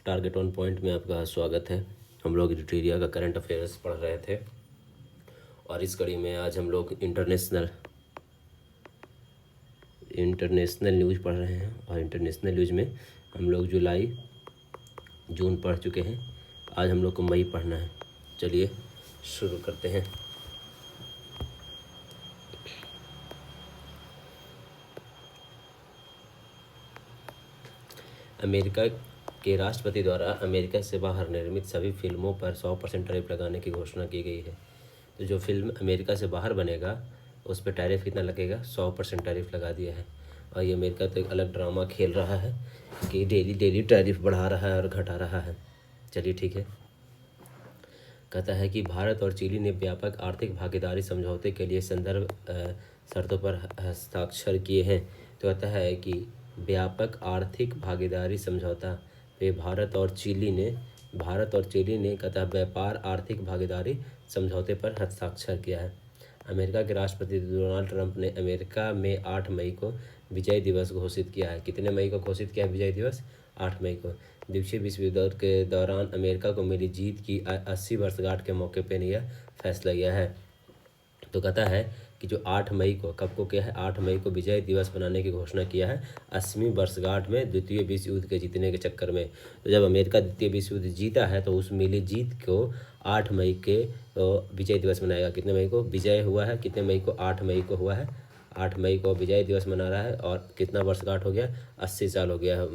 Target 1 point में आपका स्वागत है। हम लोग इंटीरिया का करंट अफेयर्स पढ़ रहे थे और इस कड़ी में आज हम लोग इंटरनेशनल न्यूज़ पढ़ रहे हैं। और इंटरनेशनल न्यूज़ में हम लोग जुलाई जून पढ़ चुके हैं। आज हम लोग को मई पढ़ना है। चलिए शुरू करते हैं। अमेरिका के राष्ट्रपति द्वारा अमेरिका से बाहर निर्मित सभी फिल्मों पर 100% टैरिफ लगाने की घोषणा की गई है। तो जो फिल्म अमेरिका से बाहर बनेगा उस पर टैरिफ कितना लगेगा? 100% टैरिफ लगा दिया है। और ये अमेरिका तो एक अलग ड्रामा खेल रहा है कि डेली टैरिफ बढ़ा रहा है और घटा रहा है। चलिए ठीक है। कहता है कि भारत और चिली ने व्यापक आर्थिक भागीदारी समझौते के लिए संदर्भ शर्तों पर हस्ताक्षर किए हैं। तो कहता है कि व्यापक आर्थिक भागीदारी समझौता पे भारत और चिली ने कहता व्यापार आर्थिक भागीदारी समझौते पर हस्ताक्षर किया है। अमेरिका के राष्ट्रपति डोनाल्ड ट्रंप ने अमेरिका में 8 मई को विजय दिवस घोषित किया है। कितने मई को घोषित किया है विजय दिवस? 8 मई को। द्वितीय विश्व युद्ध के दौरान अमेरिका को मिली जीत की 80 वर्षगांठ के मौके पर यह फैसला किया है। तो कहता है कि जो 8 मई को कब को किया है? 8 मई को विजय दिवस मनाने की घोषणा किया है 80वीं वर्षगांठ में द्वितीय विश्व युद्ध के जीतने के चक्कर में। तो जब अमेरिका द्वितीय विश्व युद्ध जीता है तो उस मिली जीत को 8 मई के विजय दिवस मनाएगा। कितने मई को विजय हुआ है? कितने मई को? 8 मई को हुआ है। 8 मई को विजय दिवस मना रहा है और कितना वर्षगांठ हो गया? 80 साल हो गया है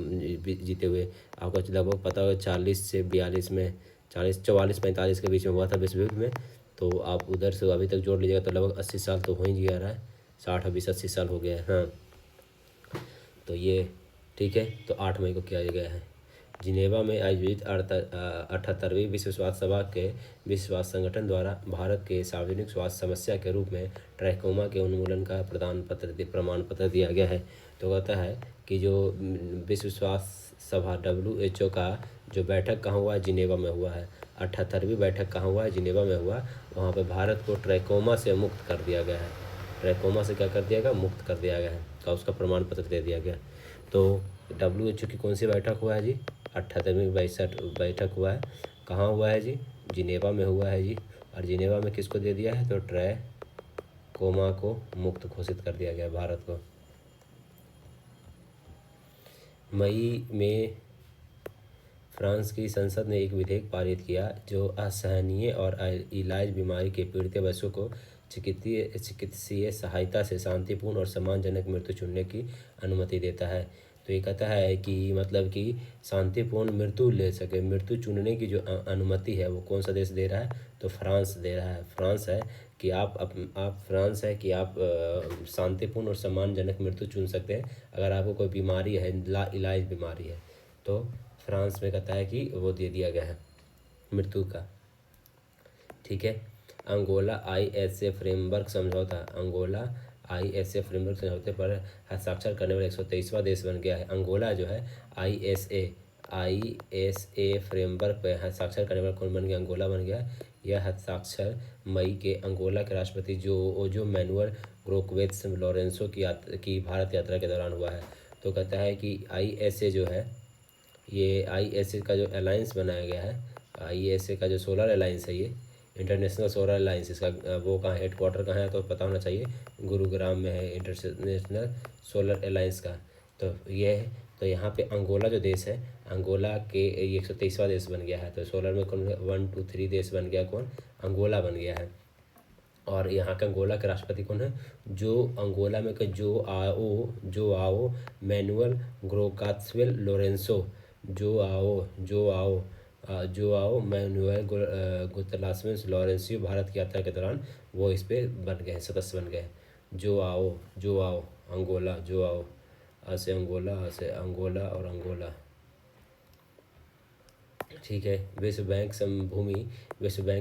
जीते हुए। आपको लगभग पता होगा 40 से 42 में 44 के बीच में हुआ था विश्व युद्ध में। तो आप उधर से अभी तक जोड़ लीजिएगा तो लगभग 80 साल तो हो ही जा रहा है। 60 और 20 80 साल हो गया है। हाँ, तो ये ठीक है। तो 8 मई को किया गया है। जिनेवा में आयोजित 78वीं विश्व स्वास्थ्य सभा के विश्व स्वास्थ्य संगठन द्वारा भारत के सार्वजनिक स्वास्थ्य समस्या के रूप में ट्रैकोमा के उन्मूलन का प्रमाण पत्र दिया गया है। तो कहता है कि जो विश्व स्वास्थ्य सभा WHO का जो बैठक कहाँ हुआ है? जिनेवा में हुआ है। 78वीं बैठक कहाँ हुआ है? जिनेवा में हुआ। वहाँ पर भारत को ट्रैकोमा से मुक्त कर दिया गया है। ट्रैकोमा से क्या कर दिया गया? मुक्त कर दिया गया है का उसका प्रमाण पत्र दे दिया गया। तो WHO की कौन सी बैठक हुआ है जी? 78वीं बैठक हुआ है। कहाँ हुआ है जी? जिनेवा में हुआ है जी। और जिनेवा में किसको दे दिया है? तो ट्रैकोमा को मुक्त घोषित कर दिया गया भारत को। मई में फ्रांस की संसद ने एक विधेयक पारित किया जो असहनीय और इलाज बीमारी के पीड़ित बच्चों को चिकित्सीय सहायता से शांतिपूर्ण और सम्मानजनक मृत्यु चुनने की अनुमति देता है। तो ये कहता है कि मतलब कि शांतिपूर्ण मृत्यु ले सके, मृत्यु चुनने की जो अनुमति है वो कौन सा देश दे रहा है? तो फ्रांस दे रहा है। फ्रांस है कि फ्रांस है कि आप शांतिपूर्ण और सम्मानजनक मृत्यु चुन सकते हैं अगर आपको कोई बीमारी है, इलाज बीमारी है। तो फ्रांस में कहता है कि वो दे दिया गया है मृत्यु का। ठीक है। अंगोला ISA फ्रेमवर्क समझौता, अंगोला ISA फ्रेमवर्क समझौते पर हस्ताक्षर करने वाला 123वां देश बन गया है। अंगोला जो है ISA फ्रेमवर्क पर हस्ताक्षर करने वाला कौन बन गया? अंगोला बन गया। यह हस्ताक्षर मई के अंगोला के राष्ट्रपति जो मैनुअल ग्रोकवेत्स लोरेंसो की भारत यात्रा के दौरान हुआ है। तो कहता है कि ISA जो है, ये ISA का जो अलायंस बनाया गया है, ISA का जो सोलर अलायंस है, ये इंटरनेशनल सोलर अलायंस, इसका वो कहाँ हेडक्वार्टर कहाँ है? तो पता होना चाहिए, गुरुग्राम में है इंटरनेशनल सोलर अलायंस का। तो ये है। तो यहाँ पे अंगोला जो देश है, अंगोला के 123वां देश बन गया है। तो सोलर में कौन 1 2 3 देश बन गया? कौन? अंगोला बन गया है। और यहाँ के अंगोला के राष्ट्रपति कौन है? जो अंगोला में जो आओ मैनुअल ग्रोकात्स्वेल लोरेंसो, जो आओ मैनुअल गुतलासवेंस लोरेंसियो भारत की यात्रा के दौरान वो इस पे बन गए, सदस्य बन गए। जो आओ अंगोला, जो आओ ऐसे अंगोला और अंगोला। ठीक है। विश्व बैंक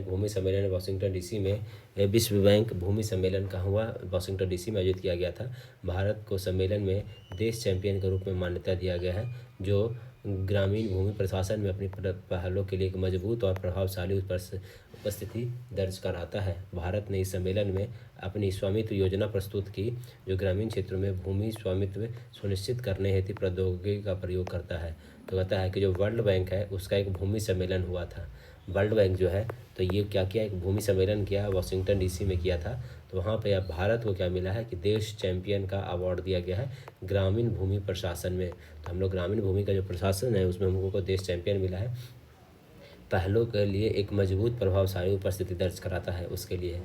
भूमि सम्मेलन वाशिंगटन DC में, विश्व बैंक भूमि सम्मेलन कहाँ हुआ? वाशिंगटन DC में आयोजित किया गया था। भारत को सम्मेलन में देश चैंपियन के रूप में मान्यता दिया गया है जो ग्रामीण भूमि प्रशासन में अपनी पहलों के लिए एक मजबूत और प्रभावशाली उपस्थिति दर्ज कराता है। भारत ने इस सम्मेलन में अपनी स्वामित्व योजना प्रस्तुत की जो ग्रामीण क्षेत्रों में भूमि स्वामित्व सुनिश्चित करने हेतु प्रौद्योगिकी का प्रयोग करता है। तो कहता है कि जो वर्ल्ड बैंक है उसका एक भूमि सम्मेलन हुआ था। वर्ल्ड बैंक जो है तो ये क्या किया, एक भूमि सम्मेलन किया, वाशिंगटन डीसी में किया था। तो वहाँ पे अब भारत को क्या मिला है कि देश चैंपियन का अवार्ड दिया गया है ग्रामीण भूमि प्रशासन में। तो हम लोग ग्रामीण भूमि का जो प्रशासन है उसमें हम लोगों को देश चैंपियन मिला है। पहलों के लिए एक मजबूत प्रभावशाली उपस्थिति दर्ज कराता है, उसके लिए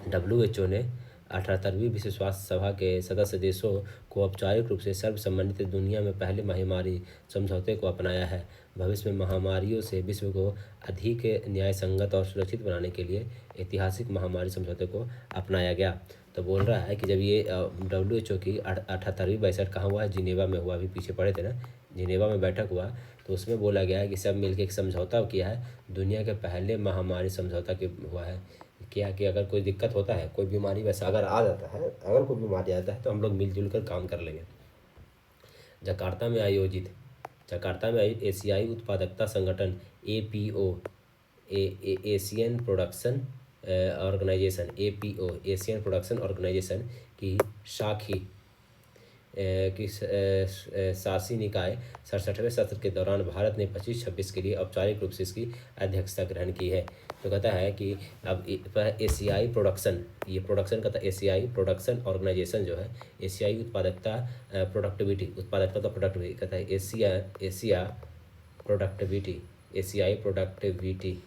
WHO ने 78वीं विश्व स्वास्थ्य सभा के सदस्य देशों को औपचारिक रूप से सर्वसम्मति दुनिया में पहले महामारी समझौते को अपनाया है। भविष्य में महामारियों से विश्व को अधिक न्यायसंगत और सुरक्षित बनाने के लिए ऐतिहासिक महामारी समझौते को अपनाया गया। तो बोल रहा है कि जब ये WHO की 78वीं बैठक कहाँ हुआ है, जिनेवा में हुआ। अभी पीछे पढ़े थे ना, जिनेवा में बैठक हुआ, तो उसमें बोला गया है कि सब मिलकर एक समझौता किया है, दुनिया के पहले महामारी समझौता के हुआ है। क्या कि अगर कोई दिक्कत होता है, कोई बीमारी वैसा अगर आ जाता है, अगर कोई बीमारी आ जाता है तो हम लोग मिलजुल कर काम कर लेंगे। जकार्ता में आयोजित एशियाई उत्पादकता संगठन APO Asian production organization Asian production organization की शाखी की शासी निकाय 67वें सत्र के दौरान भारत ने 25-26 के लिए औपचारिक रूप से इसकी अध्यक्षता ग्रहण की है। तो कहता है कि अब एशियाई प्रोडक्शन, ये प्रोडक्शन कहता है एशियाई प्रोडक्शन ऑर्गेनाइजेशन जो है, एशियाई उत्पादकता उत्पादकता तो प्रोडक्टिविटी कहता है, एशियाई प्रोडक्टिविटी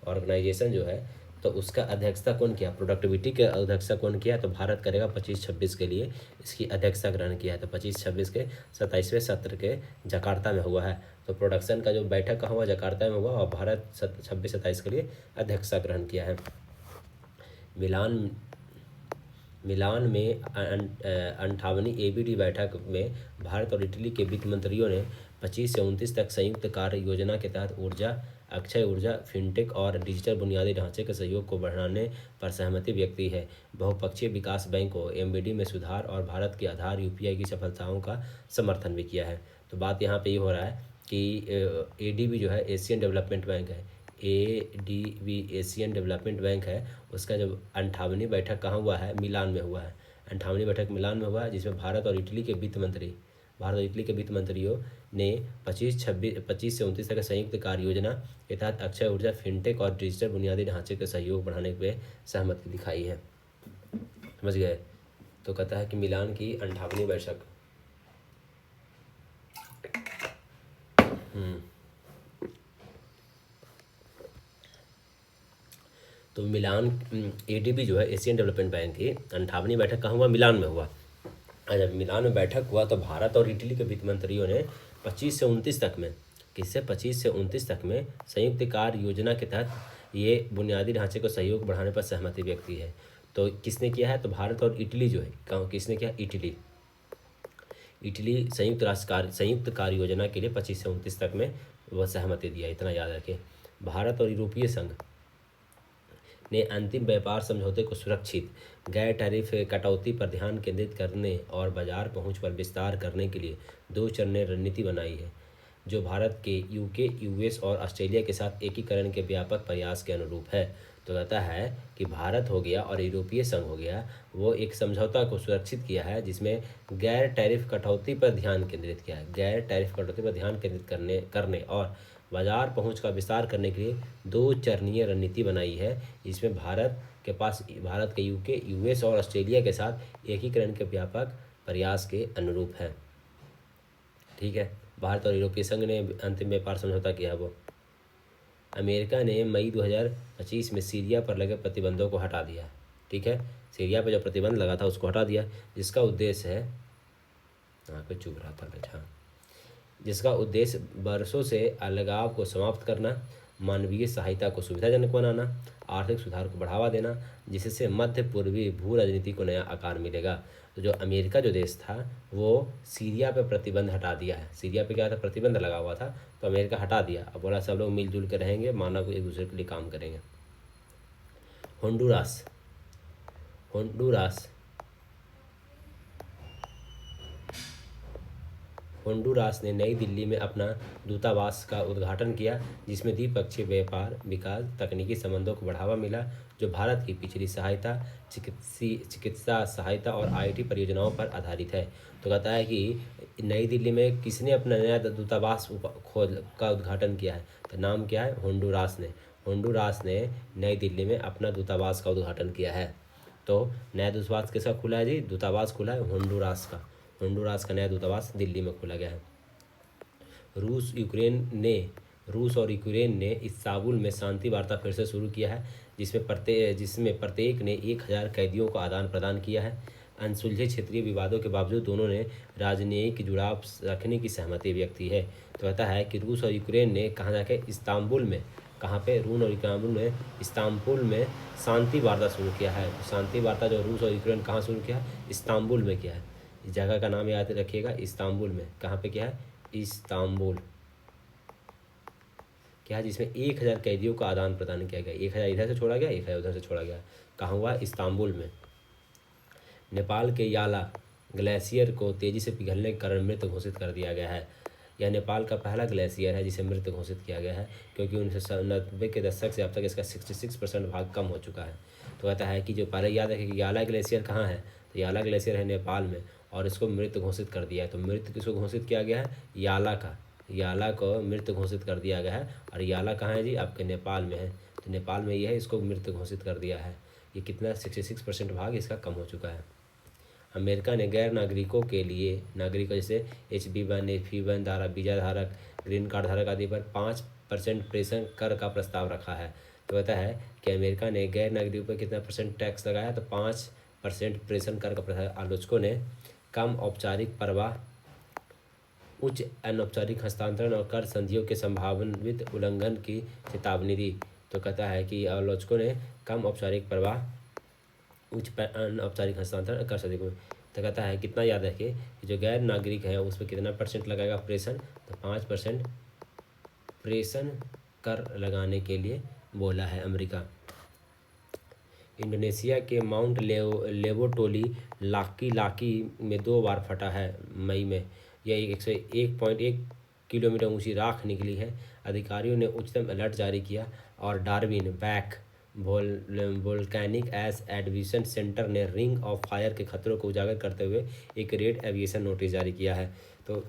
ऑर्गेनाइजेशन जो है, तो उसका अध्यक्षता कौन किया, प्रोडक्टिविटी के अध्यक्षता कौन किया, तो भारत करेगा 25-26 के लिए इसकी अध्यक्षता ग्रहण किया है। तो 25-26 के 27वें सत्र के जकार्ता में हुआ है। तो प्रोडक्शन का जो बैठक कहाँ हुआ, जकार्ता में हुआ, और भारत 26-27 के लिए अध्यक्षता ग्रहण किया है। मिलान में 58वीं ABD बैठक में भारत और इटली के वित्त मंत्रियों ने 25 से 29 तक संयुक्त कार्य योजना के तहत अक्षय ऊर्जा, फिनटेक और डिजिटल बुनियादी ढांचे के सहयोग को बढ़ाने पर सहमति व्यक्त की है। बहुपक्षीय विकास बैंक को MBD में सुधार और भारत की आधार UPI की सफलताओं का समर्थन भी किया है। तो बात यहाँ पे ये हो रहा है कि ADB जो है, एशियन डेवलपमेंट बैंक है, ADB एशियन डेवलपमेंट बैंक है, उसका जब 58वीं बैठक कहाँ हुआ है, मिलान में हुआ है। 58वीं बैठक मिलान में हुआ है, जिसमें भारत और इटली के वित्त मंत्रियों ने 25 से 29 तक संयुक्त कार्य योजना के तहत अक्षय ऊर्जा, फिनटेक और डिजिटल बुनियादी ढांचे के सहयोग बढ़ाने पे सहमति दिखाई है। समझ गए। तो कहता है कि मिलान की 58वीं बैठक तो मिलान ADB जो है, एशियन डेवलपमेंट बैंक की 58वीं बैठक कहाँ हुआ, मिलान में हुआ। जब मिलान में बैठक हुआ तो भारत और इटली के वित्त मंत्रियों ने 25 से 29 तक में, किससे 25 से 29 तक में संयुक्त कार्य योजना के तहत ये बुनियादी ढांचे को सहयोग बढ़ाने पर सहमति व्यक्त की है। तो किसने किया है, तो भारत और इटली जो है, किसने किया, इटली संयुक्त कार्य योजना के लिए 25 से 29 तक में वह सहमति दिया। इतना याद रखें। भारत और यूरोपीय संघ ने अंतिम व्यापार समझौते को सुरक्षित, गैर टैरिफ कटौती पर ध्यान केंद्रित करने और बाजार पहुंच पर विस्तार करने के लिए 2 चरणीय रणनीति बनाई है, जो भारत के UK, US और ऑस्ट्रेलिया के साथ एकीकरण के व्यापक प्रयास के अनुरूप है। तो कहता है कि भारत हो गया और यूरोपीय संघ हो गया, वो एक समझौता को सुरक्षित किया है जिसमें गैर टैरिफ कटौती पर ध्यान केंद्रित किया है, गैर टैरिफ कटौती पर ध्यान केंद्रित करने और बाजार पहुंच का विस्तार करने के लिए 2 चरणीय रणनीति बनाई है, जिसमें भारत के UK, US और ऑस्ट्रेलिया के साथ एकीकरण के व्यापक प्रयास के अनुरूप है। ठीक है। भारत और यूरोपीय संघ ने अंतिम व्यापार समझौता किया। वो अमेरिका ने मई 2025 में सीरिया पर लगे प्रतिबंधों को हटा दिया। ठीक है, सीरिया पर जो प्रतिबंध लगा था उसको हटा दिया, जिसका उद्देश्य है, चुप रहा था बेटा, जिसका उद्देश्य बरसों से अलगाव को समाप्त करना, मानवीय सहायता को सुविधाजनक बनाना, आर्थिक सुधार को बढ़ावा देना, जिससे मध्य पूर्वी भू राजनीति को नया आकार मिलेगा। तो जो अमेरिका जो देश था वो सीरिया पे प्रतिबंध हटा दिया है। सीरिया पे क्या था, प्रतिबंध लगा हुआ था, तो अमेरिका हटा दिया। अब बोला सब लोग मिलजुल कर रहेंगे, मानव एक दूसरे के लिए काम करेंगे। होंडुरास होंडुरास ने नई दिल्ली में अपना दूतावास का उद्घाटन किया, जिसमें द्विपक्षीय व्यापार, विकास, तकनीकी संबंधों को बढ़ावा मिला, जो भारत की पिछली सहायता, चिकित्सा सहायता और आईटी परियोजनाओं पर आधारित है। तो कहता है कि नई दिल्ली में किसने अपना नया दूतावास खोल का उद्घाटन किया है, तो नाम क्या है, होंडुरास ने। होंडुरास ने नई दिल्ली में अपना दूतावास का उद्घाटन किया है। तो नया दूतावास किसका खुला है जी, दूतावास खुला है होंडुरास का। होंडुरास का नया दूतावास दिल्ली में खोला गया है। रूस यूक्रेन ने रूस और यूक्रेन ने इस्तांबुल में शांति वार्ता फिर से शुरू किया है, जिसमें प्रत्येक ने 1000 कैदियों का आदान प्रदान किया है। अनसुलझे क्षेत्रीय विवादों के बावजूद दोनों ने राजनयिक जुड़ाव रखने की सहमति व्यक्त की है। तो कहता है कि रूस और यूक्रेन ने कहाँ जाके इस्तांबुल में, कहाँ पे, रूस और यूक्रेन ने इस्तांबुल में शांति वार्ता शुरू किया है। तो शांति वार्ता जो रूस और यूक्रेन कहाँ शुरू किया है, इस्तांबुल में किया है। इस जगह का नाम याद रखिएगा, इस्तांबुल में। कहाँ पे क्या है, इस्तांबुल क्या है, जिसमें 1000 कैदियों का आदान प्रदान किया गया। 1000 इधर से छोड़ा गया, 1000 उधर से छोड़ा गया। कहाँ हुआ, इस्तांबुल में। नेपाल के याला ग्लेशियर को तेजी से पिघलने के कारण मृत घोषित कर दिया गया है। यह नेपाल का पहला ग्लेशियर है जिसे मृत घोषित किया गया है, क्योंकि 1990 के दशक से अब तक इसका 66% भाग कम हो चुका है। तो कहता है कि जो पहले याद रखें कि याला ग्लेशियर कहाँ है, तो याला ग्लेशियर है नेपाल में, और इसको मृत घोषित कर दिया है। तो मृत किसको घोषित किया गया है, याला का, याला को मृत घोषित कर दिया गया है। और याला कहाँ है जी, आपके नेपाल में है। तो नेपाल में ये है, इसको मृत घोषित कर दिया है। ये कितना, 66% भाग इसका कम हो चुका है। अमेरिका ने गैर नागरिकों के लिए, नागरिकों जैसे H-1B, F-1 धारा, वीजा धारक, ग्रीन कार्ड धारक आदि पर 5% प्रेषण कर का प्रस्ताव रखा है। तो कहता है कि अमेरिका ने गैर नागरिकों पर कितना परसेंट टैक्स लगाया, तो 5% प्रेषण कर का प्रस्ताव। आलोचकों ने कम औपचारिक प्रवाह, उच्च अनौपचारिक हस्तांतरण और कर संधियों के संभावित उल्लंघन की चेतावनी दी। तो कहता है कि आलोचकों ने कम औपचारिक प्रवाह, उच्च अनौपचारिक हस्तांतरण कर सकते हैं। तो कहता है कितना याद रखिए कि जो गैर नागरिक है उस पर कितना परसेंट लगाएगा प्रेषण, तो 5% प्रेषण कर लगाने के लिए बोला है अमेरिका। इंडोनेशिया के माउंट लेवोटोली लाकी लाकी में 2 बार फटा है मई में। यह 101.1 किलोमीटर ऊंची राख निकली है। अधिकारियों ने उच्चतम अलर्ट जारी किया, और डार्विन बैक वोल्केनिक एस एडविशन सेंटर ने रिंग ऑफ फायर के खतरों को उजागर करते हुए एक रेड एविएशन नोटिस जारी किया है। तो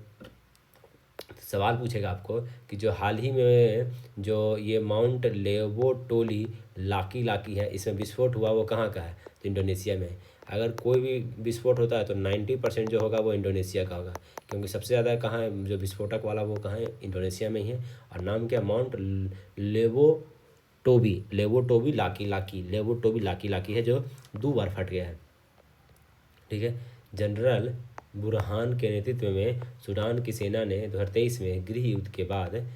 सवाल पूछेगा आपको कि जो हाल ही में जो ये माउंट लेवोटोली लाकी लाकी है, इसमें विस्फोट हुआ, वो कहाँ का है, तो इंडोनेशिया में। अगर कोई भी विस्फोट होता है तो 90% जो होगा वो इंडोनेशिया का होगा, क्योंकि सबसे ज़्यादा कहाँ है जो विस्फोटक वाला, वो कहाँ है, इंडोनेशिया में ही है। और नाम क्या, mount Lewotobi Laki Laki, Lewotobi Laki Laki है, जो 2 बार फट गया है। ठीक है। जनरल बुरहान के नेतृत्व में सूडान की सेना ने 2023 में गृह युद्ध के बाद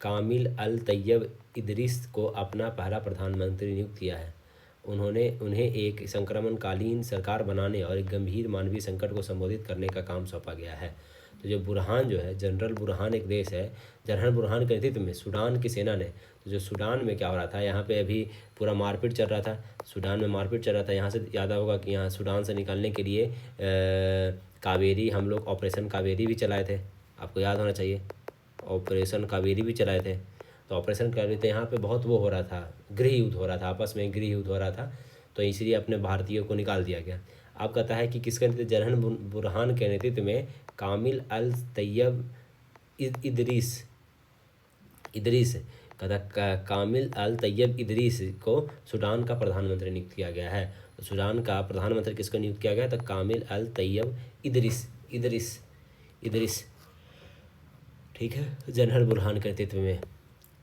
कामिल अल तैयब इदरीस को अपना पहला प्रधानमंत्री नियुक्त किया है। उन्हें एक संक्रमणकालीन सरकार बनाने और एक गंभीर मानवीय संकट को संबोधित करने का काम सौंपा गया है। तो जो बुरहान जो है, जनरल बुरहान एक देश है, जनरल बुरहान के नेतृत्व में सूडान की सेना ने, तो जो सूडान में क्या हो रहा था, यहाँ पे अभी पूरा मारपीट चल रहा था, सूडान में मारपीट चल रहा था। यहाँ से याद होगा कि यहाँ सूडान से निकालने के लिए कावेरी, हम लोग ऑपरेशन कावेरी भी चलाए थे, आपको याद होना चाहिए, ऑपरेशन कावेरी भी चलाए थे। तो ऑपरेशन कावेरी, तो यहाँ पे बहुत वो हो रहा था, गृह युद्ध हो रहा था, आपस में गृह युद्ध हो रहा था, तो इसलिए अपने भारतीयों को निकाल दिया गया। अब कहता है कि किसके नेतृत्व, जनरल बुरहान के नेतृत्व में कामिल अल तैयब इदरीस कहता कामिल अल तैयब इदरीस को सूडान का प्रधानमंत्री नियुक्त किया गया है। तो सूडान का प्रधानमंत्री किसको नियुक्त किया गया, तो कामिल अल तैयब इदरीस। ठीक है, जनरल बुरहान के नेतृत्व में।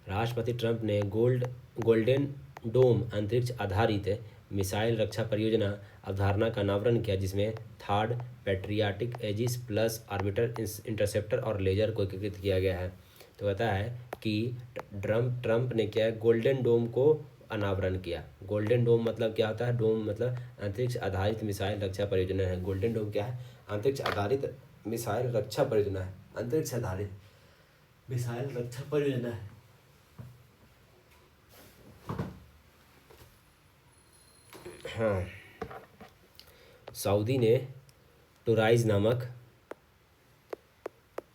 राष्ट्रपति ट्रंप ने गोल्डन डोम अंतरिक्ष आधारित मिसाइल रक्षा परियोजना अवधारणा का अनावरण किया, जिसमें third patriotic Aegis plus orbiter interceptor और लेजर को एकीकृत किया गया है। तो कहता है कि ट्रंप ने क्या है, गोल्डन डोम को अनावरण किया। गोल्डन डोम मतलब क्या होता है, डोम मतलब अंतरिक्ष आधारित मिसाइल रक्षा परियोजना है। गोल्डन डोम क्या है, अंतरिक्ष आधारित मिसाइल रक्षा परियोजना है, अंतरिक्ष आधारित मिसाइल रक्षा परियोजना है। हाँ, सऊदी ने टुराइज नामक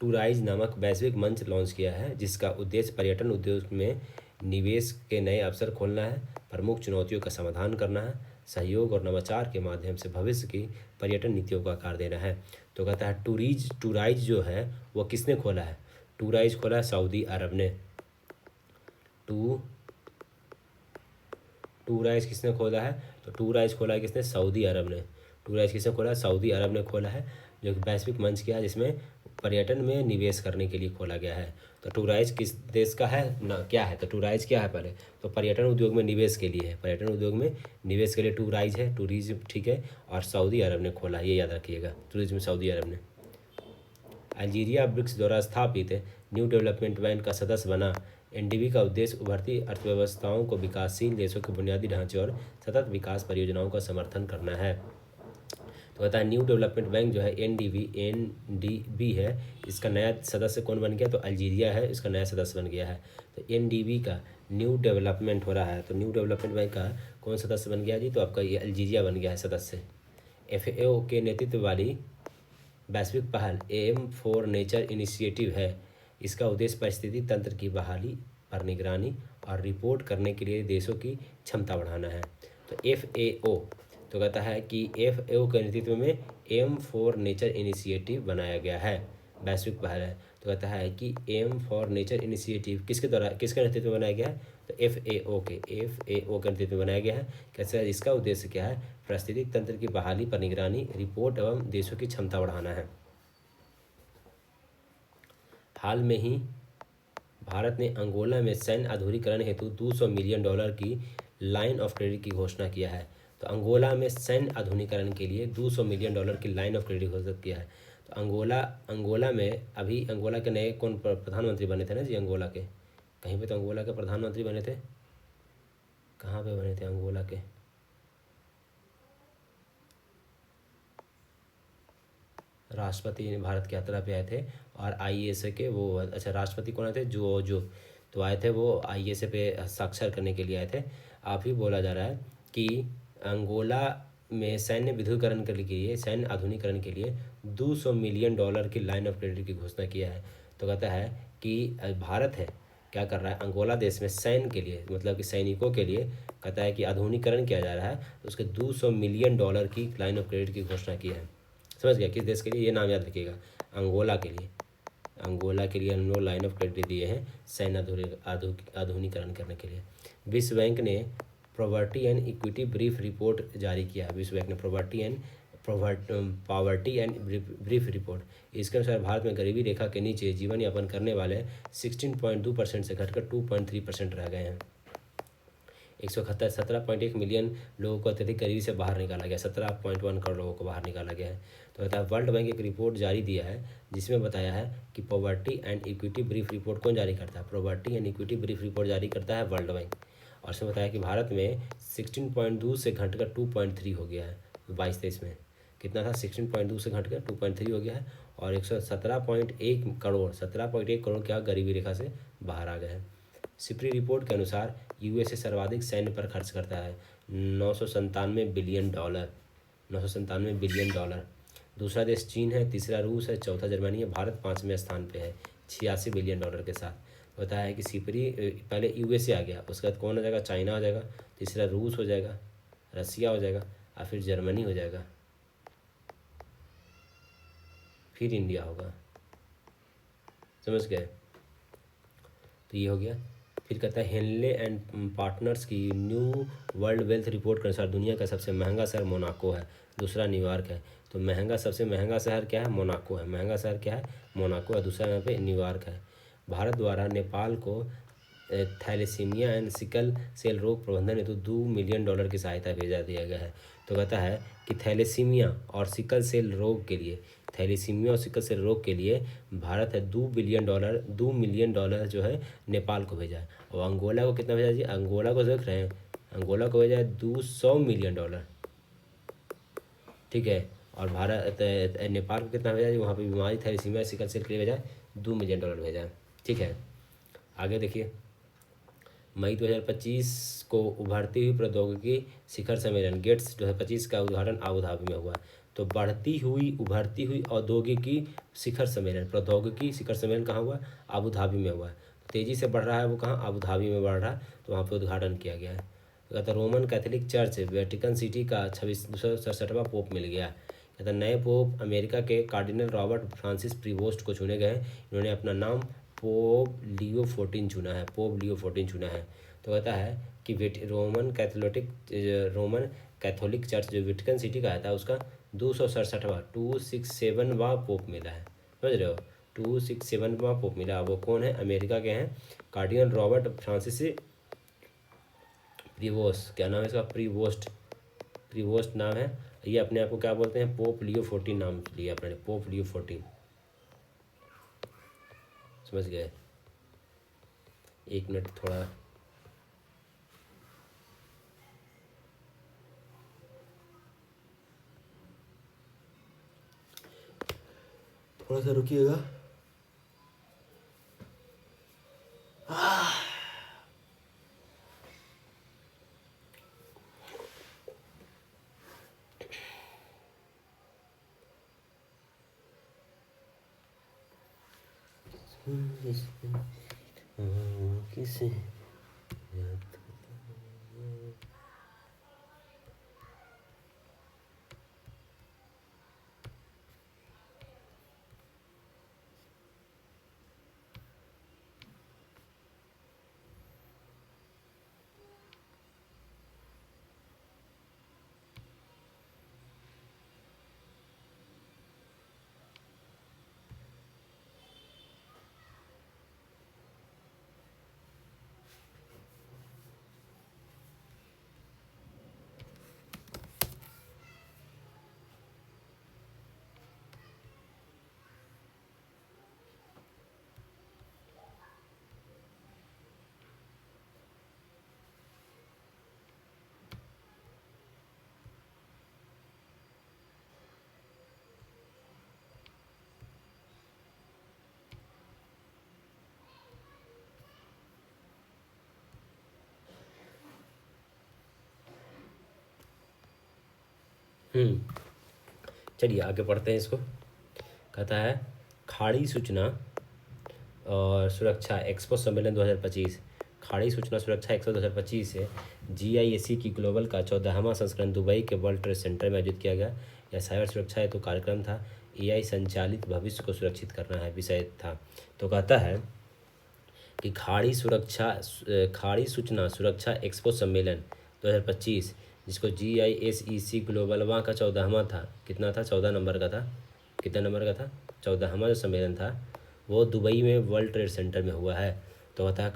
टूराइज नामक वैश्विक मंच लॉन्च किया है, जिसका उद्देश्य पर्यटन उद्योग में निवेश के नए अवसर खोलना है, प्रमुख चुनौतियों का समाधान करना है, सहयोग और नवाचार के माध्यम से भविष्य की पर्यटन नीतियों का आकार देना है। तो कहता है टूराइज जो है वो किसने खोला है? टूराइज खोला है सऊदी अरब ने। टूराइज किसने खोला है? तो टूराइज खोला है किसने? सऊदी अरब ने। टूराइज किसने खोला है? सऊदी अरब ने खोला है, जो कि वैश्विक मंच किया है जिसमें पर्यटन में निवेश करने के लिए खोला गया है। तो टूराइज किस देश का है ना, क्या है? तो टूराइज क्या है पहले? तो पर्यटन उद्योग में निवेश के लिए है, पर्यटन उद्योग में निवेश के लिए टूराइज है, टूरिज्म, ठीक है। और सऊदी अरब ने खोला, ये याद रखिएगा, टूरिज्म सऊदी अरब ने। अल्जीरिया ब्रिक्स द्वारा स्थापित न्यू डेवलपमेंट बैंक का सदस्य बना। एनडीबी का उद्देश्य उभरती अर्थव्यवस्थाओं को विकासशील देशों के बुनियादी ढांचे और सतत विकास परियोजनाओं का समर्थन करना है। तो कहता है न्यू डेवलपमेंट बैंक जो है एनडीबी है, इसका नया सदस्य कौन बन गया? तो अल्जीरिया है, इसका नया सदस्य बन गया है। तो एनडीबी का न्यू डेवलपमेंट हो रहा है, तो न्यू डेवलपमेंट बैंक का कौन सदस्य बन गया जी? तो आपका ये अल्जीरिया बन गया है सदस्य। एफएओ के नेतृत्व वाली वैश्विक पहल एम फॉर नेचर इनिशिएटिव है। इसका उद्देश्य पारिस्थितिकी तंत्र की बहाली पर निगरानी और रिपोर्ट करने के लिए देशों की क्षमता बढ़ाना है। तो एफएओ, तो कहता है कि एफएओ के नेतृत्व में एम फॉर नेचर इनिशिएटिव बनाया गया है, वैश्विक पहल है। तो कहता है कि एम फॉर नेचर इनिशिएटिव किसके द्वारा, किसके नेतृत्व में बनाया गया है? तो एफएओ के नेतृत्व में बनाया गया है। कैसे? इसका उद्देश्य क्या है? पारिस्थितिक तंत्र की बहाली पर निगरानी, रिपोर्ट एवं देशों की क्षमता बढ़ाना है। हाल में ही भारत ने अंगोला में सैन्य आधुनिकीकरण हेतु $200 मिलियन की लाइन ऑफ क्रेडिट की घोषणा किया है। तो अंगोला में सैन्य आधुनिकीकरण के लिए $200 मिलियन की लाइन ऑफ क्रेडिट घोषित किया है। तो अंगोला में अभी अंगोला के नए कौन प्रधानमंत्री बने थे ना जी? अंगोला के कहीं पे तो अंगोला के प्रधानमंत्री बने थे, कहाँ पे बने थे अंगोला के? राष्ट्रपति भारत की यात्रा पे आए थे और आईएसए के वो, अच्छा राष्ट्रपति कौन आए थे? जो तो आए थे वो आईएसए पे हस्ताक्षर करने के लिए आए थे। आप ही बोला जा रहा है कि अंगोला में सैन्य विद्युतीकरण के लिए, सैन्य आधुनिकीकरण के लिए $200 मिलियन की लाइन ऑफ क्रेडिट की घोषणा किया है। तो कहता है कि भारत है क्या कर रहा है? अंगोला देश में सैन्य के लिए, मतलब कि सैनिकों के लिए कहता है कि आधुनिकीकरण किया जा रहा है, तो उसके $200 मिलियन की लाइन ऑफ क्रेडिट की घोषणा की है। समझ गया? किस देश के लिए? ये नाम याद रखिएगा, अंगोला के लिए। अंगोला के लिए हम लोग लाइन ऑफ क्रेडिट दिए हैं सैन्य आधुनिकीकरण करने के लिए। विश्व बैंक ने property and equity brief report जारी किया है। विश्व बैंक ने पॉवर्टी एंड ब्रीफ रिपोर्ट। इसके अनुसार भारत में गरीबी रेखा के नीचे जीवन यापन करने वाले 16.2% से घटकर 2.3% रह गए हैं। 17.1 मिलियन लोगों को अत्यधिक गरीबी से बाहर निकाला गया, 17.1 करोड़ लोगों को बाहर निकाला गया है। तो कहता है वर्ल्ड बैंक एक रिपोर्ट जारी दिया है जिसमें बताया है कि poverty and equity brief report कौन जारी करता है? Poverty and equity brief report जारी करता है वर्ल्ड बैंक। और उसमें बताया कि भारत में 16.2 से घटकर 2.3 हो गया है 22-23 में। कितना था? 16.2 से घटकर 2.3 हो गया है। और 17.1 करोड़ क्या गरीबी रेखा से बाहर आ गए हैं। सिप्री रिपोर्ट के अनुसार यूएसए सर्वाधिक सैन्य पर खर्च करता है, $997 बिलियन। दूसरा देश चीन है, तीसरा रूस है, चौथा जर्मनी है, भारत 5वें स्थान पे है $86 बिलियन के साथ। बताया है कि सिपरी पहले यूएसए आ गया, उसके बाद कौन हो जाएगा? चाइना हो जाएगा, तीसरा रूस हो जाएगा, रसिया हो जाएगा, और फिर जर्मनी हो जाएगा, फिर इंडिया होगा। समझ गए? तो ये हो गया। फिर कहता है हेनले एंड पार्टनर्स की न्यू वर्ल्ड वेल्थ रिपोर्ट के अनुसार दुनिया का सबसे महंगा शहर मोनाको है, दूसरा न्यूयॉर्क है। तो सबसे महंगा शहर क्या है? मोनाको है। महंगा शहर क्या है? मोनाको है। दूसरा यहाँ पे न्यूयॉर्क है। भारत द्वारा नेपाल को थैलेसीमिया एंड सिकल सेल रोग प्रबंधन हेतु $2 मिलियन की सहायता भेजा दिया गया है। तो कहता है कि थैलेसीमिया और सिकल सेल रोग के लिए, थैलेसीमिया और सिकल सेल रोग के लिए भारत है $2 मिलियन जो है नेपाल को भेजा है। और अंगोला को कितना भेजा जी? अंगोला को देख रहे हैं, अंगोला को भेजा है $200 मिलियन, ठीक है। और भारत नेपाल को कितना भेजा जी? वहाँ पे बीमारी थैलेसीमिया सिकल सेल के लिए भेजा है $2 मिलियन भेजा है, ठीक है। आगे देखिए, मई 2025 को उभरती हुई प्रौद्योगिकी शिखर सम्मेलन गेट्स 2025 का उद्घाटन आबू धाबी में हुआ। तो बढ़ती हुई उभरती हुई औद्योगिकी शिखर सम्मेलन, प्रौद्योगिकी शिखर सम्मेलन कहाँ हुआ? आबू धाबी में हुआ है। तेज़ी से बढ़ रहा है वो कहाँ? आबू धाबी में बढ़ रहा है, तो वहाँ पे उद्घाटन किया गया है। तो कहता है Roman Catholic church Vatican city का 2667वां पोप मिल गया। कहता है नए पोप अमेरिका के कार्डिनल रॉबर्ट फ्रांसिस प्रीवोस्ट को चुने गए। इन्होंने अपना नाम पोप लियो 14 चुना है, पोप लियो 14 चुना है। तो कहता है कि रोमन कैथोलिक चर्च जो वेटिकन सिटी का था उसका 267वां पोप मिला है, समझ रहे हो? 267वां पोप मिला। वो कौन है? अमेरिका के हैं कार्डिनल रॉबर्ट फ्रांसिस प्रीवोस्ट। क्या नाम है इसका? प्रीवोस्ट नाम है। ये अपने आप को क्या बोलते हैं? पोप लियो 14 नाम लिया अपने, पोप लियो 14, समझ गए? एक मिनट थोड़ा सा रुकिएगा। किसे चलिए आगे पढ़ते हैं इसको। कहता है खाड़ी सूचना और सुरक्षा एक्सपो सम्मेलन 2025, खाड़ी सूचना सुरक्षा एक्सपो 2025 से GIAC की ग्लोबल का 14वां संस्करण दुबई के वर्ल्ड ट्रेड सेंटर में आयोजित किया गया। यह साइबर सुरक्षा हेतु कार्यक्रम था। AI संचालित भविष्य को सुरक्षित करना है विषय था। तो कहता है कि खाड़ी सूचना सुरक्षा एक्सपो सम्मेलन 2025 जिसको GIAC ग्लोबल वहाँ का 14वां था। कितना था? 14 नंबर का था। कितना नंबर का था? 14वां जो सम्मेलन था वो दुबई में वर्ल्ड ट्रेड सेंटर में हुआ है। तो कहता है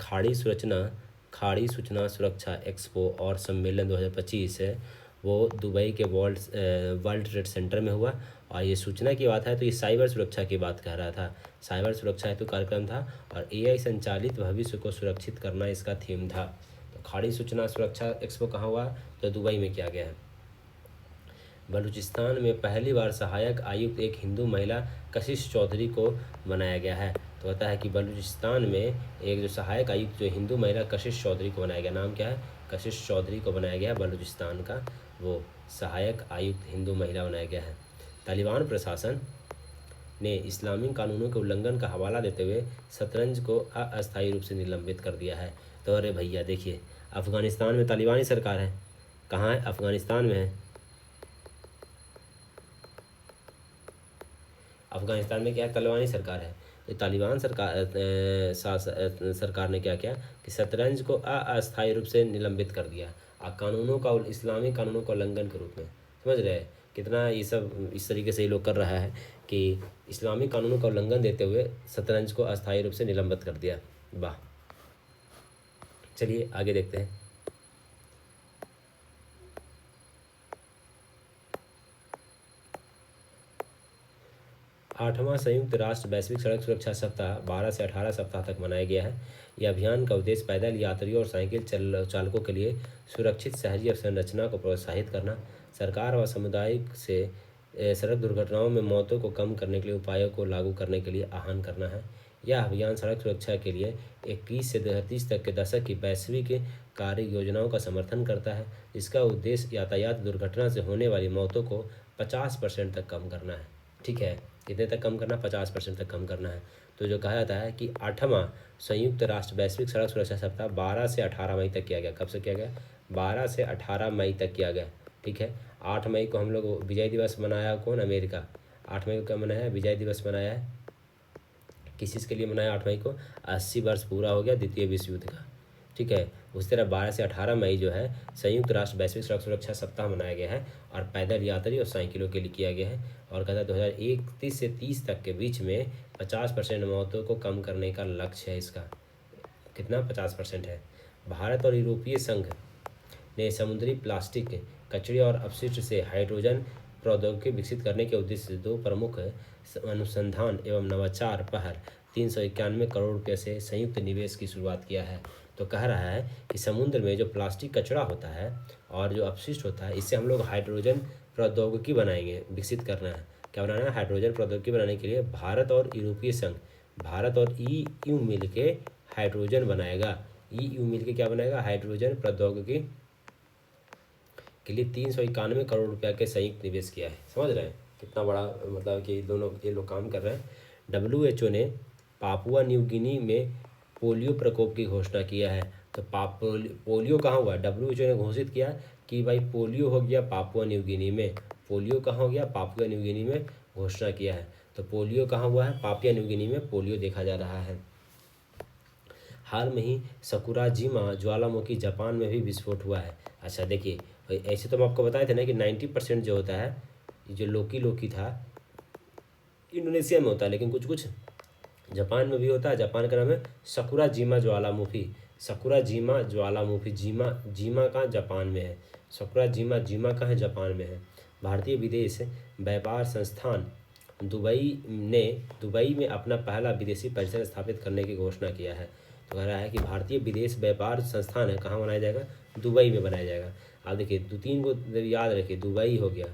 खाड़ी सूचना सुरक्षा एक्सपो और सम्मेलन 2025 है वो दुबई के वर्ल्ड ट्रेड सेंटर में हुआ। और ये सूचना की बात है तो ये साइबर सुरक्षा की बात कह रहा था। साइबर सुरक्षा हेतु कार्यक्रम था और AI संचालित भविष्य को सुरक्षित करना इसका थीम था। तो खाड़ी सूचना सुरक्षा एक्सपो कहाँ हुआ? तो दुबई में किया गया है। बलूचिस्तान में पहली बार सहायक आयुक्त एक हिंदू महिला कशिश चौधरी को बनाया गया है। तो कहता है कि बलूचिस्तान में एक जो सहायक आयुक्त जो हिंदू महिला कशिश चौधरी को बनाया गया। नाम क्या है? कशिश चौधरी को बनाया गया है। बलूचिस्तान का वो सहायक आयुक्त हिंदू महिला बनाया गया है। तालिबान प्रशासन ने इस्लामी कानूनों के उल्लंघन का हवाला देते हुए शतरंज को अस्थायी रूप से निलंबित कर दिया है। तो अरे भैया देखिए, अफगानिस्तान में तालिबानी सरकार है। कहाँ है? अफगानिस्तान में है। अफगानिस्तान में क्या है? तालिबानी सरकार है। तो तालिबान सरकार ने क्या किया कि शतरंज को अस्थायी रूप से निलंबित कर दिया इस्लामी कानूनों का उल्लंघन के रूप में। समझ रहे हैं कितना ये सब इस तरीके से ये लोग कर रहा है कि इस्लामी कानूनों का उल्लंघन देते हुए शतरंज को अस्थायी रूप से निलंबित कर दिया। वाह। चलिए आगे देखते हैं। 8वां संयुक्त राष्ट्र वैश्विक सड़क सुरक्षा सप्ताह 12 से 18 सप्ताह तक मनाया गया है। यह अभियान का उद्देश्य पैदल यात्रियों और साइकिल चालकों के लिए सुरक्षित शहरी अवसंरचना को प्रोत्साहित करना, सरकार व समुदाय से सड़क दुर्घटनाओं में मौतों को कम करने के लिए उपायों को लागू करने के लिए आह्वान करना है। यह अभियान सड़क सुरक्षा के लिए 21 से 30 तक के दशक की वैश्विक कार्य योजनाओं का समर्थन करता है, जिसका उद्देश्य यातायात दुर्घटना से होने वाली मौतों को 50% तक कम करना है। ठीक है, कितने तक कम करना, 50% तक कम करना है। तो जो कहा जाता है कि 8वां संयुक्त राष्ट्र वैश्विक सड़क सुरक्षा सप्ताह 12 से 18 मई तक किया गया। कब से किया गया, 12 से 18 मई तक किया गया। ठीक है, 8 मई को हम लोग विजय दिवस मनाया, कौन, अमेरिका। 8 मई को क्या मनाया, विजय दिवस मनाया है। किस चीज़ के लिए मनाया 8 मई को, 80 वर्ष पूरा हो गया द्वितीय विश्व युद्ध का। ठीक है, उस तरह 12 से 18 मई जो है संयुक्त राष्ट्र वैश्विक सड़क सुरक्षा सप्ताह मनाया गया है और पैदल यात्री और साइकिलों के लिए किया गया है। और कहता है 2031 से 30 तक के बीच में 50% मौतों को कम करने का लक्ष्य है इसका। कितना, 50% है। भारत और यूरोपीय संघ ने समुद्री प्लास्टिक कचरे और अपशिष्ट से हाइड्रोजन प्रौद्योगिकी विकसित करने के उद्देश्य से 2 प्रमुख अनुसंधान एवं नवाचार पहल 391 करोड़ रुपये से संयुक्त निवेश की शुरुआत किया है। तो कह रहा है कि समुद्र में जो प्लास्टिक कचरा होता है और जो अपशिष्ट होता है, इससे हम लोग हाइड्रोजन प्रौद्योगिकी बनाएंगे, विकसित करना है। क्या बनाना है, हाइड्रोजन प्रौद्योगिकी बनाने के लिए भारत और यूरोपीय संघ, भारत और EU मिल के हाइड्रोजन बनाएगा। EU मिल के क्या बनाएगा, हाइड्रोजन प्रौद्योगिकी के लिए 391 करोड़ रुपया के संयुक्त निवेश किया है। समझ रहे हैं कितना बड़ा, मतलब कि दोनों ये लोग काम कर रहे हैं। WHO ने पापुआ न्यू गिनी में पोलियो प्रकोप की घोषणा किया है। तो पोलियो कहाँ हुआ, WHO ने घोषित किया कि भाई पोलियो हो गया पापुआ न्यू गिनी में। पोलियो कहाँ हो गया, पापुआ न्यू गिनी में घोषणा किया है। तो पोलियो कहाँ हुआ है, पापुआ न्यू गिनी में पोलियो देखा जा रहा है। हाल में ही सकुराजिमा ज्वालामुखी जापान में भी विस्फोट हुआ है। अच्छा देखिए, ऐसे तो हम आपको बताए थे ना कि 90% जो होता है, जो लोकी था इंडोनेशिया में होता है, लेकिन कुछ कुछ जापान में भी होता है। जापान का नाम है सकुराजिमा ज्वालामुखी। सकुराजिमा ज्वालामुखी, जीमा का जापान में है। सकुराजिमा का है, जापान में है। भारतीय विदेश व्यापार संस्थान दुबई ने दुबई में अपना पहला विदेशी परिसर स्थापित करने की घोषणा किया है। तो कह रहा है कि भारतीय विदेश व्यापार संस्थान है, कहाँ बनाया जाएगा, दुबई में बनाया जाएगा। आप देखिए 2-3 को याद रखिए, दुबई हो गया,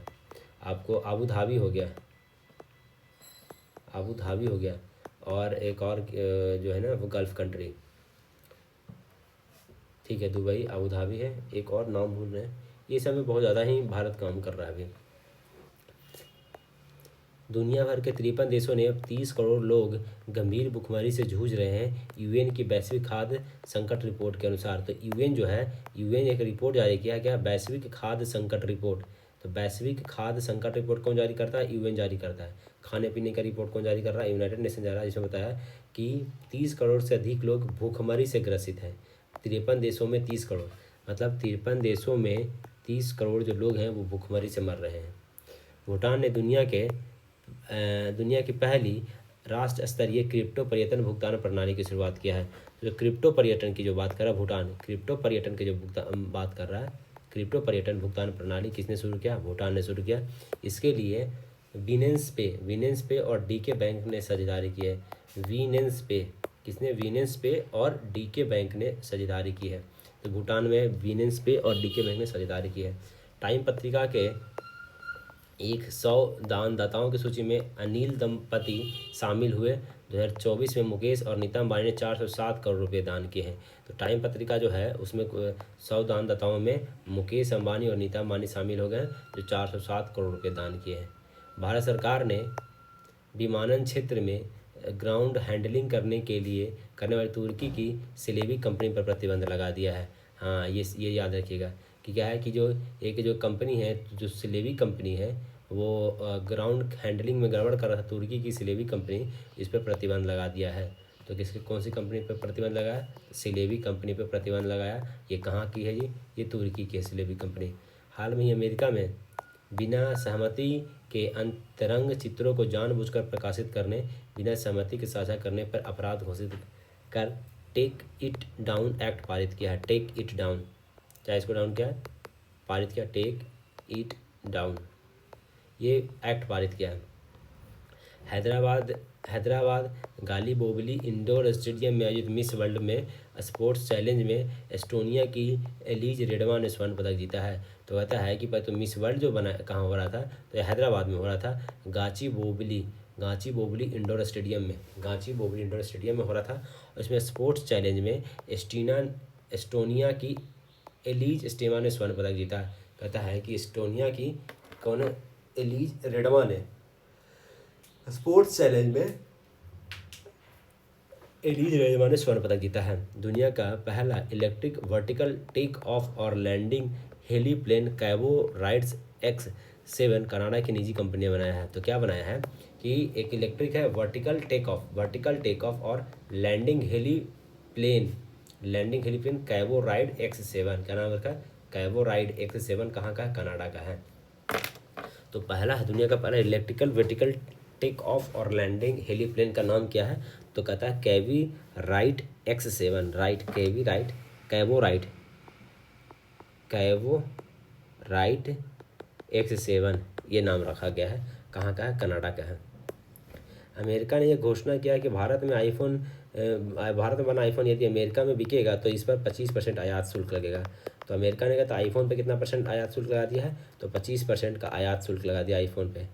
आपको अबू धाबी हो गया, अबू धाबी हो गया, और एक और जो है ना वो गल्फ कंट्री। ठीक है, दुबई, अबू धाबी है, एक और नाम भूल रहे हैं। ये सब में बहुत ज़्यादा ही भारत काम कर रहा है अभी। दुनिया भर के 53 देशों ने अब 30 करोड़ लोग गंभीर भुखमरी से जूझ रहे हैं, UN की वैश्विक खाद्य संकट रिपोर्ट के अनुसार। तो UN जो है, UN एक रिपोर्ट जारी किया गया, वैश्विक खाद्य संकट रिपोर्ट। तो वैश्विक खाद्य संकट रिपोर्ट कौन जारी करता है, UN जारी करता है। खाने पीने का रिपोर्ट कौन जारी कर रहा है, यूनाइटेड नेशन जा रहा है, जिसमें बताया कि 30 करोड़ से अधिक लोग भूखमरी से ग्रसित हैं। 53 देशों में 30 करोड़, मतलब 53 देशों में 30 करोड़ जो लोग हैं वो भूखमरी से मर रहे हैं। भूटान ने दुनिया की पहली राष्ट्र स्तरीय क्रिप्टो पर्यटन भुगतान प्रणाली की शुरुआत किया है। जो क्रिप्टो पर्यटन की जो बात कर रहा है भूटान, क्रिप्टो पर्यटन की जो बात कर रहा है, क्रिप्टो पर्यटन भुगतान प्रणाली किसने शुरू किया, भूटान ने शुरू किया। इसके लिए विनेंस पे और डीके बैंक ने साझेदारी की है। विनेंस पे और डीके बैंक ने साझेदारी की है। तो भूटान में विनेंस पे और डीके बैंक ने साझेदारी की है। टाइम पत्रिका के 100 दानदाताओं की सूची में अनिल दंपति शामिल हुए। 2024 में मुकेश और नीता अंबानी ने 407 करोड़ रुपए दान किए हैं। तो टाइम पत्रिका जो है उसमें 100 दानदाताओं में मुकेश अंबानी और नीता अंबानी शामिल हो गए, जो 407 करोड़ रुपए दान किए हैं। भारत सरकार ने विमानन क्षेत्र में ग्राउंड हैंडलिंग करने वाली तुर्की की सिलेबी कंपनी पर प्रतिबंध लगा दिया है। हाँ, ये याद रखिएगा कि क्या है कि जो कंपनी है, जो सिलेबी कंपनी है, वो ग्राउंड हैंडलिंग में गड़बड़ कर रहा था, तुर्की की सिलेबी कंपनी, इस पर प्रतिबंध लगा दिया है। तो कौन सी कंपनी पर प्रतिबंध लगाया, सिलेबी कंपनी पर प्रतिबंध लगाया। ये कहाँ की है जी, ये तुर्की की है सिलेबी कंपनी। हाल में ही अमेरिका में बिना सहमति के अंतरंग चित्रों को जानबूझकर प्रकाशित करने, बिना सहमति के साझा करने पर अपराध घोषित कर टेक इट डाउन एक्ट पारित किया है। टेक इट डाउन, चाहे इसको डाउन किया है, पारित किया, टेक इट डाउन, ये एक्ट पारित किया है। हैदराबाद गालीबोबली इंडोर स्टेडियम में आयोजित मिस वर्ल्ड में स्पोर्ट्स चैलेंज में एस्टोनिया की एलिज रेडवा ने स्वर्ण पदक जीता है। तो कहता है कि तो मिस वर्ल्ड जो बना कहाँ हो रहा था, तो हैदराबाद में हो रहा था, गाचीबोबली इंडोर स्टेडियम में हो रहा था। उसमें स्पोर्ट्स चैलेंज में एस्टोनिया की एलिज स्टेवा ने स्वर्ण पदक जीता। कहता है कि एस्टोनिया की कौन एलिज रेडमा ने स्पोर्ट्स चैलेंज में एलिज रेडमा ने स्वर्ण पदक जीता है। दुनिया का पहला इलेक्ट्रिक वर्टिकल टेक ऑफ और लैंडिंग हेलीप्लेन कैवो राइड्स X7 कनाडा की निजी कंपनी ने बनाया है। तो क्या बनाया है कि एक इलेक्ट्रिक है वर्टिकल टेक ऑफ और लैंडिंग हेलीप्लेन कैवो राइड X7, क्या नाम है? कैवो राइड X7 कहाँ का है? कनाडा का है। तो पहला है, दुनिया का पहला इलेक्ट्रिकल वर्टिकल टेक ऑफ और लैंडिंग हेलीप्लेन का नाम क्या है? तो कहता है कैवी राइट X7, कैवो राइट X7 ये नाम रखा गया है। कहाँ का है? कनाडा का है। अमेरिका ने यह घोषणा किया कि भारत में बना आईफोन यदि अमेरिका में बिकेगा तो इस पर 25% आयात शुल्क लगेगा। तो अमेरिका ने कहा तो आईफोन पे कितना % आयात शुल्क लगा दिया है? तो 25% का आयात शुल्क लगा दिया आईफोन पे।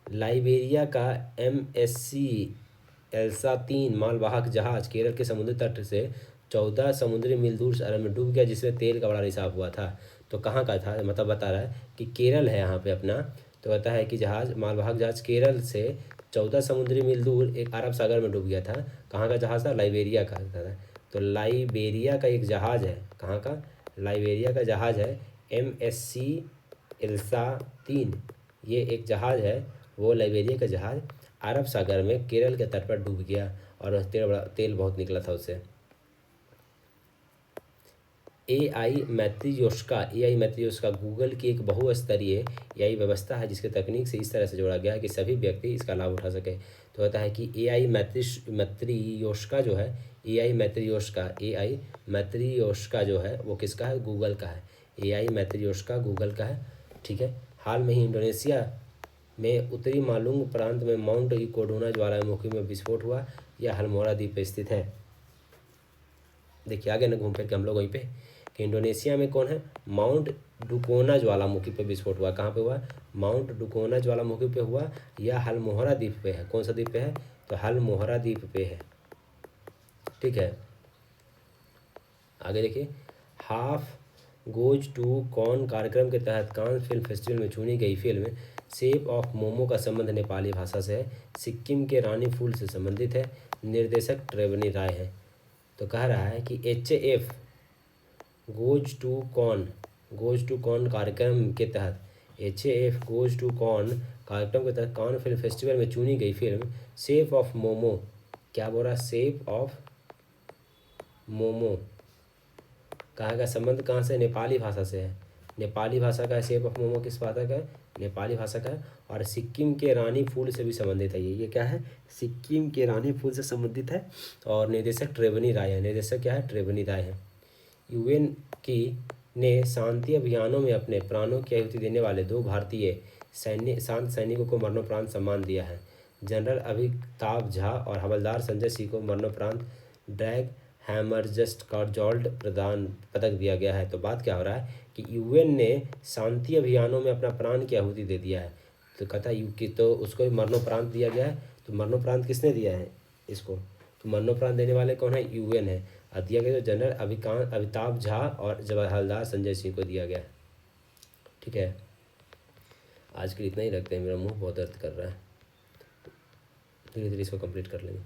लाइबेरिया का MSC एल्सा 3 मालवाहक जहाज केरल के समुद्री तट से 14 समुद्री मील दूर सागर में डूब गया, जिसमें तेल का बड़ा रिसाव हुआ था। तो कहाँ का था? मतलब बता रहा है कि केरल है यहाँ पे अपना। तो कहता है कि मालवाहक जहाज केरल से 14 समुद्री मील दूर एक अरब सागर में डूब गया था। कहाँ का जहाज़ था? लाइबेरिया का था। तो लाइबेरिया का एक जहाज़ है। कहाँ का? लाइबेरिया का जहाज़ है MSC एल्सा 3। ये एक जहाज़ है, वो लाइबेरिया का जहाज़ अरब सागर में केरल के तट पर डूब गया और तेल बहुत निकला था उससे। AI मैत्रियोस्का गूगल की एक बहुस्तरीय AI व्यवस्था है जिसके तकनीक से इस तरह से जोड़ा गया है कि सभी व्यक्ति इसका लाभ उठा सके। तो कहता है कि AI मैत्रियोस्का जो है, AI मैत्रियोस्का जो है वो किसका है? गूगल का है। AI मैत्रियोस्का गूगल का है। ठीक है। हाल में ही इंडोनेशिया में उत्तरी मालुंग प्रांत में माउंट इकोडोना ज्वालामुखी में विस्फोट हुआ। यह हलमोरा द्वीप पे स्थित है। देखिए आगे ना घूम फिर के हम लोग वहीं पे कि इंडोनेशिया में कौन है? माउंट डुकोना ज्वालामुखी पे विस्फोट हुआ। कहाँ पे हुआ? माउंट डुकोना ज्वालामुखी पे हुआ। यह हलमोहरा द्वीप पे है। कौन सा द्वीप पे है? तो हलमोहरा द्वीप पे है। ठीक है। आगे देखिए, हाफ गोज टू कॉन कार्यक्रम के तहत कान फिल्म फेस्टिवल में चुनी गई फिल्म शेप ऑफ मोमो का संबंध नेपाली भाषा से है, सिक्किम के रानी फूल से संबंधित है, निर्देशक ट्रेवनी राय है। तो कह रहा है कि HAF गोज टू कॉन कार्यक्रम के तहत HAF गोज टू कॉन कार्यक्रम के तहत कान फिल्म फेस्टिवल में चुनी गई फिल्म शेप ऑफ मोमो, क्या बोल रहा है? शेप ऑफ मोमो कहाँ का संबंध कहाँ से? नेपाली भाषा से है। नेपाली भाषा का शेप ऑफ मोमो किस भाषा का है? नेपाली भाषा का है। और सिक्किम के रानी फूल से भी संबंधित है। ये क्या है? सिक्किम के रानी फूल से संबंधित है। और निर्देशक ट्रेवनी राय है। निर्देशक क्या है? ट्रेवनी राय है। UN की ने शांति अभियानों में अपने प्राणों की आहुति देने वाले 2 भारतीय शांत सैनिकों को मरणोपरांत सम्मान दिया है। जनरल अमिताभ झा और हवलदार संजय सिंह को मरणोपरांत ड्रैग हैमरजस्ट कार्जोल्ड प्रदान पदक दिया गया है। तो बात क्या हो रहा है कि UN ने शांति अभियानों में अपना प्राण की आहुति दे दिया है। तो कहता है कि तो उसको मरणोपरांत दिया गया है। तो मरणोपरांत किसने दिया है इसको? तो मरणोपरांत देने वाले कौन है? UN है। और दिया गया तो जनरल अमिताभ झा और हवलदार संजय सिंह को दिया गया। ठीक है। आज के लिए इतना ही रखते हैं, मेरा मुंह बहुत दर्द कर रहा है। धीरे धीरे इसको कंप्लीट कर लेंगे।